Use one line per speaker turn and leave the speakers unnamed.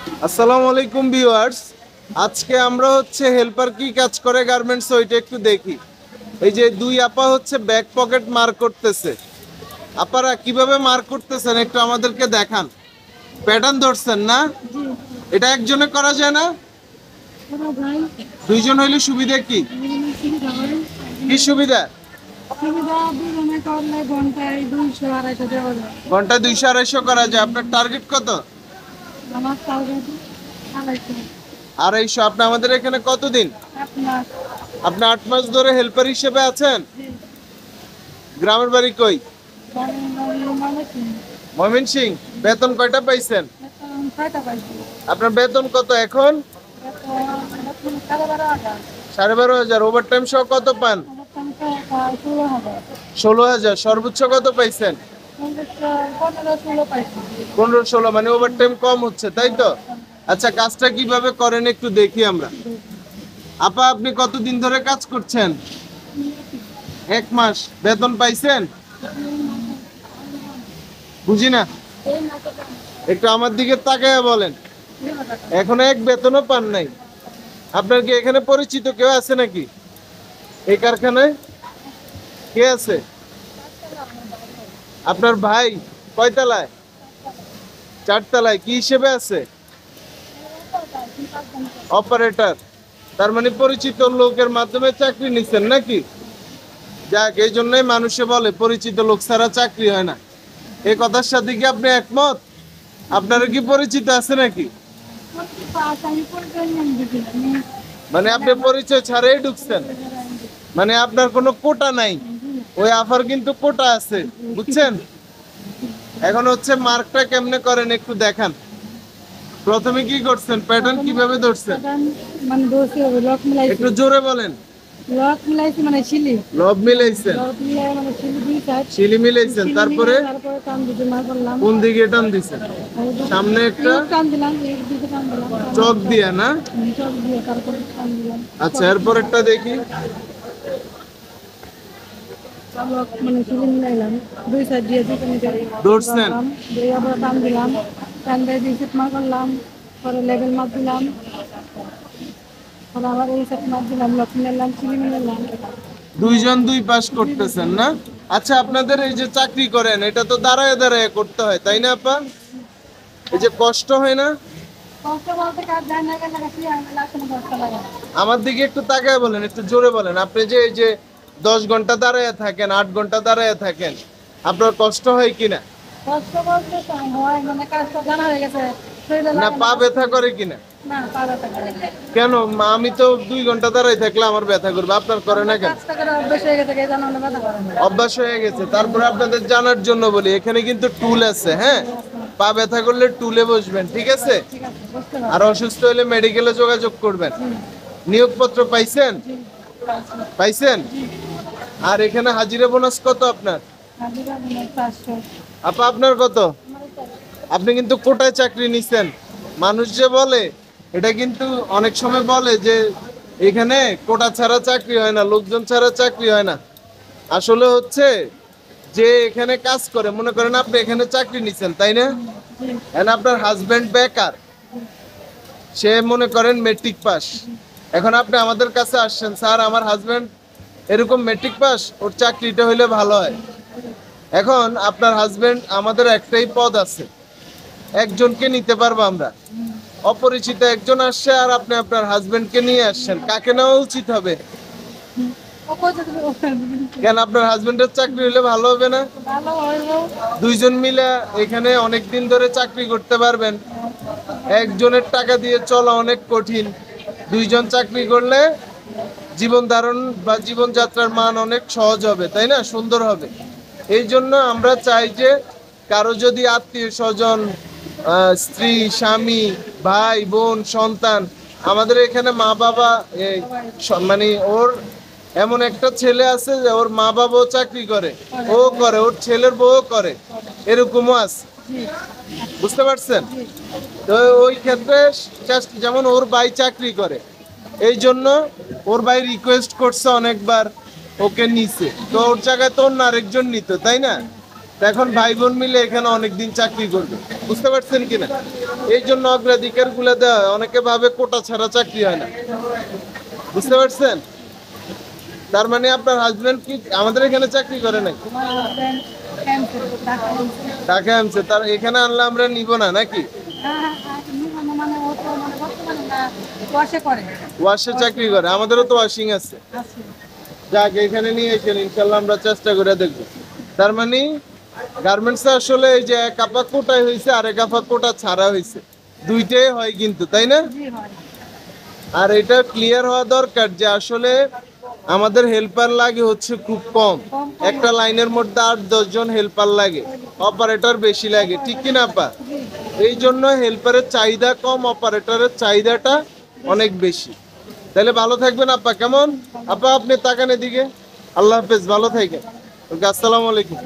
আসসালামু আলাইকুম ভিউয়ার্স। আজকে আমরা হচ্ছে হেল্পার কি কাজ করে গার্মেন্টস ওইটা একটু দেখি। এই যে দুই আপা হচ্ছে ব্যাক পকেট মার্ক করতেছে। আপারা কিভাবে মার্ক করতেছেন একটু আমাদেরকে দেখান। প্যাটার্ন ধরছেন না?
জি।
এটা একজনে করা যায় না?
ওরা ভাই
দুইজন হইলে সুবিধা কি?
দুজনের সুবিধা হয়।
কি সুবিধা?
সুবিধা দুজনে করলে ঘন্টায় 200-250 দেওয়া যায়।
ঘন্টায় 200-250 করা যায়। আপনার টার্গেট কত?
আমার টার্গেট 250।
250। আপনি আমাদের এখানে কতদিন?
আপনার
আপনি 8 মাস ধরে হেল্পার হিসেবে আছেন?
জি,
গ্রামের বাড়ি কই?
বাড়ি মানে কি?
ময়মনসিংহ। বেতন কয়টা পাইছেন?
বেতন 6টা পাইছি।
আপনার বেতন কত এখন?
বেতন 12,500।
12,500। ওভারটাইম সহ কত পান?
আমার টাকা প্রায় 16,000।
16,000। সর্বোচ্চ কত পাইছেন?
15-16 পাইছি।
15-16, মানে ওভারটাইম কম হচ্ছে তাই তো? আচ্ছা, কাজটা কিভাবে করেন একটু দেখি আমরা। আপা, আপনি কতদিন ধরে কাজ করছেন? 1 মাস। বেতন পাইছেন? বুঝি না,
এই মাসে
একটু আমার দিকে তাকায় বলেন। এখনো এক বেতনও পান নাই। আপনার কি এখানে পরিচিত কেউ আছে নাকি এই কারখানায়? কে আছে? আপনার ভাই? কয়তলায়? 4 তলায়। কি হিসেবে আছে? অপারেটর। তার মানে পরিচিত লোকের মাধ্যমে চাকরি নিচ্ছেন নাকি? যাক, এই জন্যই মানুষে বলে পরিচিত লোক ছাড়া চাকরি হয় না। এই কথার সাথে কি আপনি একমত? আপনার কি পরিচিত আছে নাকি?
আমি পরিচয় নিয়ে দিছি।
মানে আপনি পরিচয় ছাড়াই ঢুকছেন, মানে আপনার কোনো কোটা নাই। ওই আফার কিন্তু কোটা আছে, বুঝছেন? এখন হচ্ছে মার্কটা কেমনে করেন একটু দেখান। প্রথমে কি করছেন? প্যাটার্ন কিভাবে ধরছেন?
মানে দোষী হবে লক মিলাইছি।
একটু জোরে বলেন।
লক মিলাইছি মানে শিলি।
লব মিলাইছেন,
লক মিলাই মানে শিলি দুই সাইড।
শিলি মিলাইছেন, তারপরে
তারপরে টান দিতে মার করলাম।
কোন দিকে টান দিছেন? সামনে একটা
টান দিলাম, এক দিকে টান দিলাম।
চক দিয়ে না?
চক দিয়ে তারপরে টান দিলাম।
আচ্ছা, এরপরেরটা দেখি।
লক মানে শিলি মিলাইলাম। দুই সাইড দিয়ে দুটো মিটার
ধরছেন?
দিয়ে আবার টান দিলাম। টান দিয়ে দুই সেট মার করলাম। পরে লেভেল মার দিলাম। পরে আবার এই সেট মার দিলাম, লক মিলাইলাম, শিলি মিলাইলাম।
দুইজন দুই পাশ করতেছেন না? আচ্ছা, আপনাদের এই যে চাকরি করেন এটা তো দাঁড়ায় দাঁড়ায় করতে হয় তাই না আপা? এই যে কষ্ট হয় না?
কষ্ট বলতে কাজ যায় না কেন কি আমি লাস্টে কষ্ট লাগে।
আমার দিকে একটু তাকায় বলেন, একটু জোরে বলেন। আপনি যে এই যে 10 ঘন্টা দাঁড়ায় থাকেন, 8 ঘন্টা দাঁড়ায় থাকেন, আপনার কষ্ট হয় কিনা?
কষ্ট বলতে তো হয় মানে কাজটা জানা হয়ে গেছে। শরীরে
না
লাগে
পা ব্যথা করে কিনা?
না, পা ব্যথা করে।
কেন? আমি তো 2 ঘন্টা দাঁড়ায় থাকলে আমার ব্যথা করবে, আপনার করে না কেন?
কাজটা করে অভ্যাস হয়ে গেছে, এই জন্য আমার ব্যথা করে না।
অভ্যাস হয়ে গেছে। তারপরে আপনাদের জানার জন্য বলি, এখানে কিন্তু টুল আছে, হ্যাঁ? পা ব্যথা করলে টুলে বসবেন, ঠিক আছে?
ঠিক আছে, বুঝতে
আর অসুস্থ হলে মেডিকেলে যোগাযোগ করবেন। নিয়োগপত্র পাইছেন? পাইছেন? আর এখানে হাজিরা বোনাস কত আপনার?
হাজিরা মানে 400।
আপা, আপনার কত? আপনি কিন্তু কোটায় চাকরি নিছেন। মানুষ যে বলে, এটা কিন্তু অনেক সময় বলে যে এখানে কোটা ছাড়া চাকরি হয় না, লোকজন ছাড়া চাকরি হয় না। আসলে হচ্ছে যে এখানে কাজ করে, মনে করেন আপনি এখানে চাকরি নিছেন তাই না? এখন আপনার হাজবেন্ড বেকার, সে মনে করেন মেট্রিক পাস। এখন আপনি আমাদের কাছে আসছেন, স্যার আমার হাজবেন্ড এরকম মেট্রিক পাস, ওর চাকরিটা হইলে ভালো হয়। এখন আপনার হাজবেন্ড, আমাদের একটাই পদ আছে, একজনকে নিতে পারবো আমরা। অপরিচিত একজন আসছে আর আপনি আপনার হাজবেন্ডকে নিয়ে আসছেন, কাকে নেওয়া উচিত হবে? কেন, আপনার হাজবেন্ডের চাকরি হলে ভালো হবে না?
ভালো হইলো।
দুইজন মিলে এখানে অনেক দিন ধরে চাকরি করতে পারবেন। একজনের টাকা দিয়ে চলা অনেক কঠিন। দুইজন চাকরি করলে জীবন ধারণ বা জীবনযাত্রার মান অনেক সহজ হবে, তাই না? সুন্দর হবে। এই জন্য আমরা চাই যে কারো যদি আত্মীয় স্বজন, স্ত্রী, স্বামী, ভাই, বোন, সন্তান, আমাদের এখানে মা বাবা, মানে ওর এমন একটা ছেলে আছে যে ওর মা বাবাও চাকরি করে, ও করে, ওর ছেলের বউ করে, এরকমও আছে। বুঝতে পারছেন? তো ওই ক্ষেত্রে যেমন ওর ভাই চাকরি করে, এই জন্য ওর ভাই রিকোয়েস্ট করছে অনেকবার, ওকে নিছে। তো ওর জায়গায় তো অন্য আরেকজন নিত, তাই না? তো এখন ভাই বোন মিলে এখানে অনেকদিন চাকরি করবে, বুঝতে পারছেন কিনা? এই জন্য অগ্রাধিকার গুলো দেওয়া হয়। অনেকে ভাবে কোটা ছাড়া চাকরি হয় না, বুঝতে পারছেন? তার মানে আপনার হাজবেন্ড কি আমাদের এখানে চাকরি করে নাকি?
আমার হাজব্যান্ড ক্যান্সার ঢাকা আনছে।
ঢাকা আনছে, তার এখানে আনলে আমরা নিব না নাকি?
মানে ও তো মানে বর্তমানে না বসে করে
ওয়াশে চাকরি করে, আমাদেরও তো ওয়াশিং আছে।
আছে।
যাক, এখানে নিয়ে এসেন, ইনশাল্লাহ আমরা চেষ্টা করে দেখবো। তার মানে গার্মেন্টস আসলে এই যে এক আপা কোটায় হয়েছে আর এক আপা কোটা ছাড়া হয়েছে, দুইটাই হয় কিন্তু, তাই না?
জি হয়।
আর এটা ক্লিয়ার হওয়া দরকার যে আসলে আমাদের হেল্পার লাগে হচ্ছে খুব কম। একটা লাইনের মধ্যে 8-10 জন হেল্পার লাগে, অপারেটর বেশি লাগে, ঠিক কিনা আপা? এই জন্য হেল্পারের চাহিদা কম, অপারেটরের চাহিদাটা অনেক বেশি। তাহলে ভালো থাকবেন আপা, কেমন? আপা আপনি তাকান এদিকে। আল্লাহ হাফেজ, ভালো থাকেন। ওকে, আসসালামু আলাইকুম।